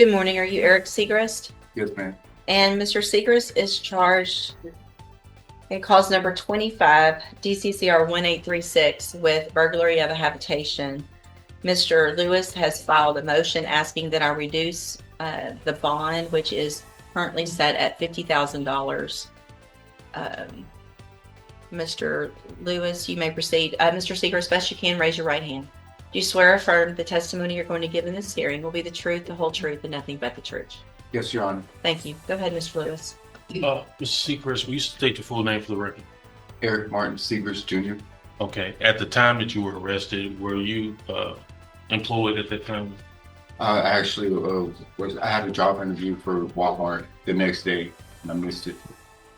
Good morning. Are you Eric Segrist? Yes, ma'am. And Mr. Segrist is charged in cause number 25, DCCR 1836, with burglary of a habitation. Mr. Lewis has filed a motion asking that I reduce the bond, which is currently set at $50,000. Mr. Lewis, you may proceed. Mr. Segrist, best you can, raise your right hand. Do you swear or affirm the testimony you're going to give in this hearing will be the truth, the whole truth, and nothing but the truth? Yes, Your Honor. Thank you. Go ahead, Mr. Lewis. Mr. Seacrest, will you state your full name for the record? Eric Martin Segrist Jr. Okay. At the time that you were arrested, were you employed at that time? I actually I had a job interview for Walmart the next day, and I missed it.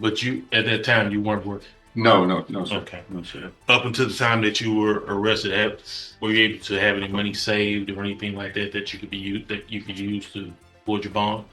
But you, at that time, you weren't working? No, sir. Okay. No, sir. Up until the time that you were arrested, were you able to have any money saved or anything like that that you could use to forge your bond?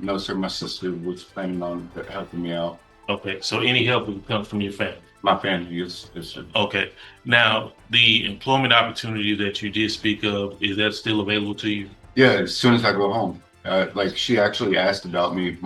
No, sir. My sister was planning on helping me out. Okay. So any help would come from your family? My family, yes, sir. Okay. Now, the employment opportunity that you did speak of, is that still available to you? Yeah, as soon as I go home. Like she actually asked about me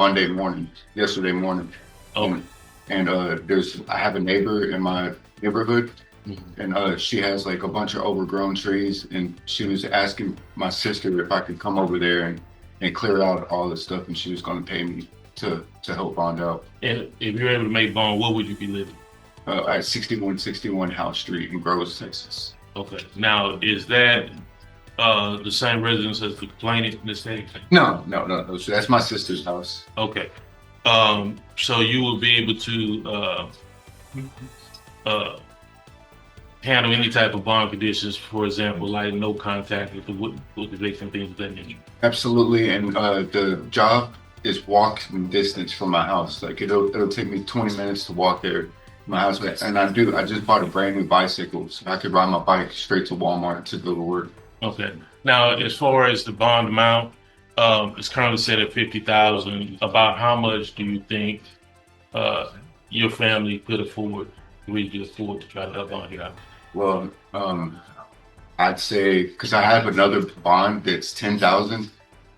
yesterday morning. Okay. And I have a neighbor in my neighborhood, Mm-hmm. and she has like a bunch of overgrown trees, and she was asking my sister if I could come over there and clear out all the stuff, and she was going to pay me to help bond out. And if you're able to make bond, where would you be living? At 6161 House Street in Groves, Texas. Okay. Now, is that the same residence as the complainant in this case? No. So that's my sister's house. Okay. So you will be able to handle any type of bond conditions, for example, like no contact with the victim, things of that nature. Absolutely, and the job is walking distance from my house. Like it'll take me 20 minutes to walk there, my house, and I just bought a brand new bicycle, so I could ride my bike straight to Walmart to go to work. Okay. Now, as far as the bond amount, it's currently set at $50,000. About how much do you think your family could afford, really afford to try to help bond you out? Well, I'd say because I have another bond that's 10,000,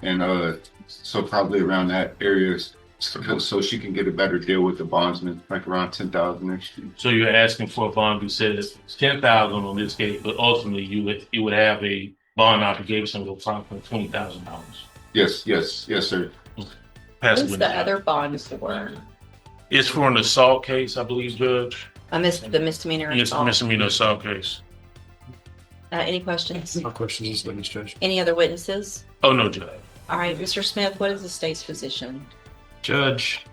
and so probably around that area, so she can get a better deal with the bondsman, like around 10,000 next year. So you're asking for a bond, you said it's 10,000 on this case, but ultimately you would have a bond obligation of approximately $20,000. Yes, sir. What's the other bond for? It's for an assault case, I believe, Judge. The misdemeanor Yes, assault. misdemeanor assault case. Any questions? No questions, Judge. Any other witnesses? Oh, no, Judge. All right, Mr. Smith, what is the state's position? Judge,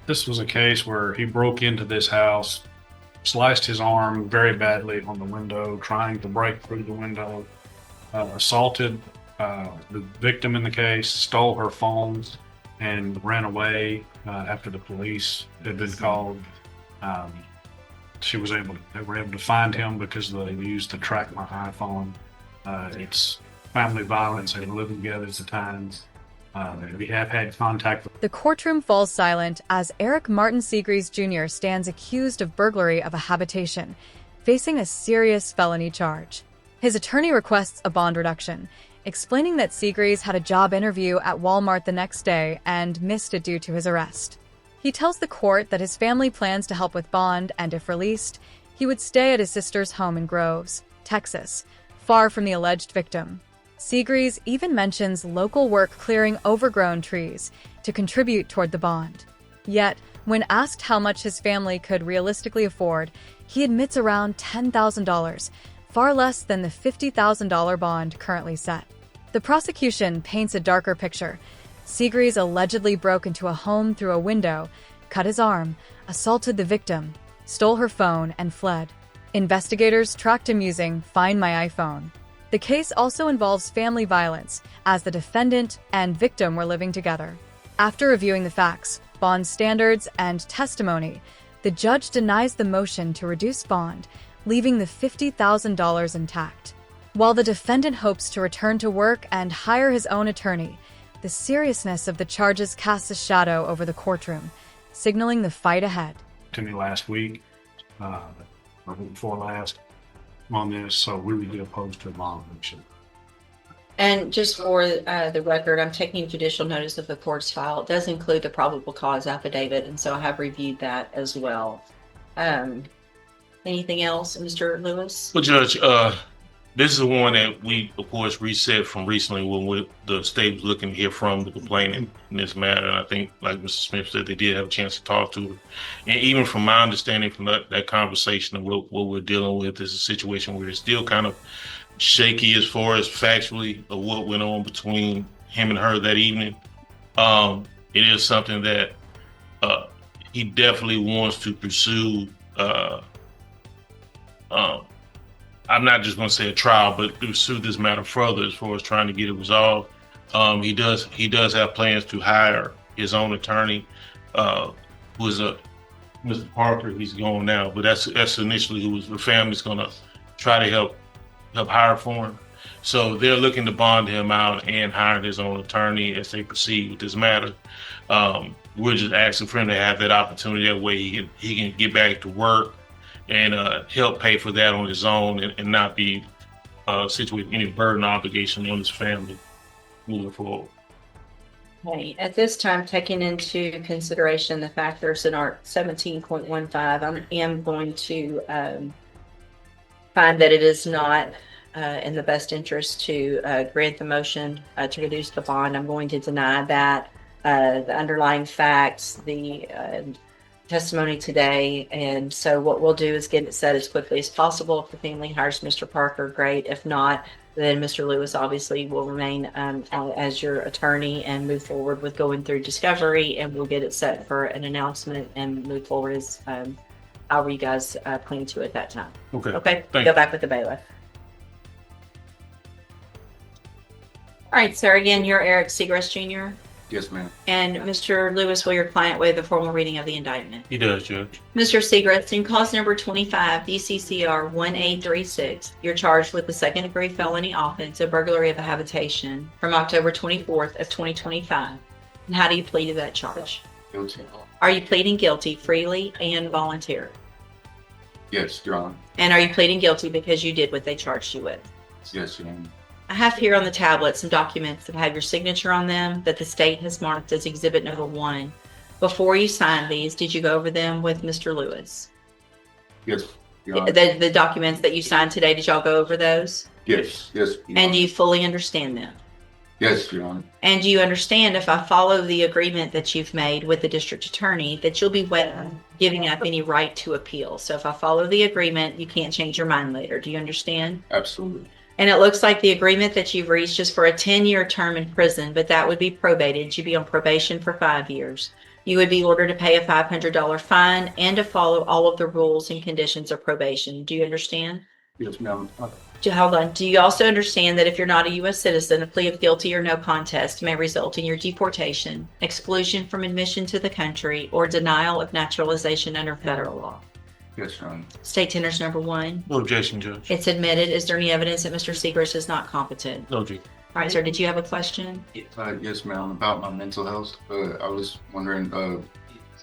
this was a case where he broke into this house, sliced his arm very badly on the window, trying to break through the window, assaulted the victim in the case, stole her phone, and ran away after the police had been called. They were able to find him because they used to track my iPhone. It's family violence. They were living together at the time. We have had contact with. The courtroom falls silent as Eric Martin Segrist Jr. stands accused of burglary of a habitation, facing a serious felony charge. His attorney requests a bond reduction, explaining that Segrist had a job interview at Walmart the next day and missed it due to his arrest. He tells the court that his family plans to help with bond, and if released, he would stay at his sister's home in Groves, Texas, far from the alleged victim. Segrist even mentions local work clearing overgrown trees to contribute toward the bond. Yet, when asked how much his family could realistically afford, he admits around $10,000, far less than the $50,000 bond currently set. The prosecution paints a darker picture. Segrist allegedly broke into a home through a window, cut his arm, assaulted the victim, stole her phone, and fled. Investigators tracked him using Find My iPhone. The case also involves family violence, as the defendant and victim were living together. After reviewing the facts, bond standards, and testimony, the judge denies the motion to reduce bond, leaving the $50,000 intact. While the defendant hopes to return to work and hire his own attorney, the seriousness of the charges casts a shadow over the courtroom, signaling the fight ahead. To me last week, or before last, on this, so we would be opposed to a bond motion. And just for the record, I'm taking judicial notice of the court's file. It does include the probable cause affidavit, and so I have reviewed that as well. Anything else, Mr. Lewis? Well, Judge, this is the one that we, of course, reset from recently when the state was looking to hear from the complainant in this matter. And I think, like Mr. Smith said, they did have a chance to talk to her. And even from my understanding from that conversation of what we're dealing with is a situation where it's still kind of shaky as far as factually of what went on between him and her that evening. It is something that he definitely wants to pursue. I'm not just going to say a trial, but pursue this matter further as far as trying to get it resolved. He does have plans to hire his own attorney, who is Mr. Parker. He's gone now, but that's initially who the family's going to try to help hire for him. So they're looking to bond him out and hire his own attorney as they proceed with this matter. We're just asking for him to have that opportunity. That way he can get back to work and help pay for that on his own and not be situated with any burden or obligation on his family moving forward. Okay. At this time, taking into consideration the factors in Art 17.15, I am going to find that it is not in the best interest to grant the motion to reduce the bond. I'm going to deny that. The underlying facts, the testimony today, and so what we'll do is get it set as quickly as possible. If the family hires Mr. Parker, great. If not, then Mr. Lewis obviously will remain as your attorney and move forward with going through discovery, and we'll get it set for an announcement and move forward as however you guys plan to at that time. Okay, Thank go you. back with the bailiff. All right, sir, again, you're Eric Seagrass Jr. Yes, ma'am. And Mr. Lewis, will your client waive the formal reading of the indictment? He does, Judge. Mr. Seagrass, in cause number 25, DCCR 1836, you're charged with the second-degree felony offense of burglary of a habitation from October 24th of 2025. And how do you plead to that charge? Guilty. Are you pleading guilty freely and voluntarily? Yes, Your Honor. And are you pleading guilty because you did what they charged you with? Yes, Your Honor. I have here on the tablet some documents that have your signature on them that the state has marked as exhibit number 1. Before you signed these, did you go over them with Mr. Lewis? Yes, Your Honor. The documents that you signed today, did y'all go over those? Yes, Your And Honor. do you fully understand them? Yes, Your Honor. And do you understand if I follow the agreement that you've made with the district attorney that you'll be giving up any right to appeal? So if I follow the agreement, you can't change your mind later. Do you understand? Absolutely. And it looks like the agreement that you've reached is for a 10-year term in prison, but that would be probated. You'd be on probation for 5 years. You would be ordered to pay a $500 fine and to follow all of the rules and conditions of probation. Do you understand? Yes, ma'am. Hold on. Do you also understand that if you're not a U.S. citizen, a plea of guilty or no contest may result in your deportation, exclusion from admission to the country, or denial of naturalization under federal law? Yes, Your Honor. State tenders number 1. No objection, Judge. It's admitted. Is there any evidence that Mr. Seagrass is not competent? No, Judge. All right, sir. Did you have a question? Yes, ma'am. About my mental health, I was wondering,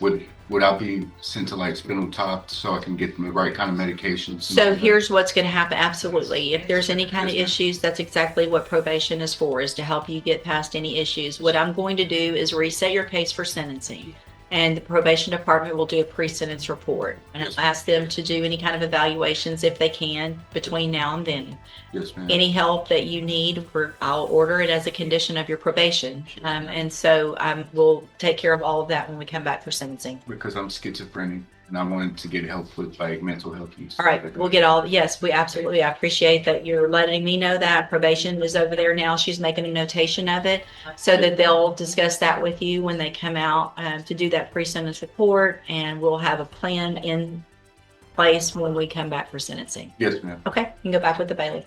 would I be sent to like Spinal Tap so I can get the right kind of medications? So here's what's going to happen. Absolutely. If there's any kind of issues, that's exactly what probation is for, is to help you get past any issues. What I'm going to do is reset your case for sentencing. And the probation department will do a pre-sentence report. And I'll ask them to do any kind of evaluations if they can between now and then. Yes, ma'am. Any help that you need, I'll order it as a condition of your probation. And so we'll take care of all of that when we come back for sentencing. Because I'm schizophrenic and I wanted to get help with like mental health use. All right, we'll get yes, we absolutely, I appreciate that you're letting me know that. Probation is over there now. She's making a notation of it so that they'll discuss that with you when they come out to do that pre-sentence report, and we'll have a plan in place when we come back for sentencing. Yes, ma'am. Okay, you can go back with the bailiff.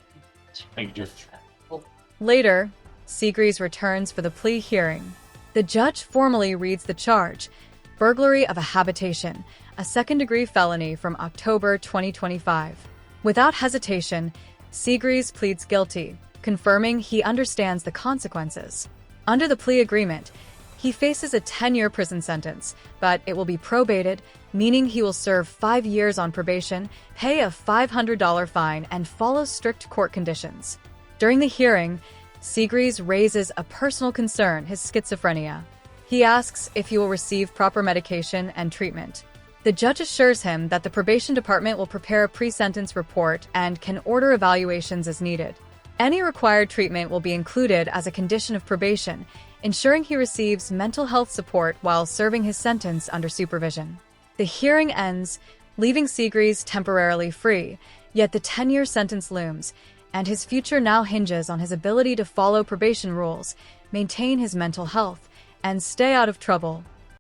Thank you, Judge. Later, Seagrees returns for the plea hearing. The judge formally reads the charge: burglary of a habitation, a second-degree felony from October 2025. Without hesitation, Seagrees pleads guilty, confirming he understands the consequences. Under the plea agreement, He faces a 10-year prison sentence, but it will be probated, meaning he will serve 5 years on probation, pay a $500 fine, and follow strict court conditions. During the hearing, Seegrees raises a personal concern, his schizophrenia. He asks if he will receive proper medication and treatment. The judge assures him that the probation department will prepare a pre-sentence report and can order evaluations as needed. Any required treatment will be included as a condition of probation, ensuring he receives mental health support while serving his sentence under supervision. The hearing ends, leaving Seegrees temporarily free, yet the 10-year sentence looms, and his future now hinges on his ability to follow probation rules, maintain his mental health, and stay out of trouble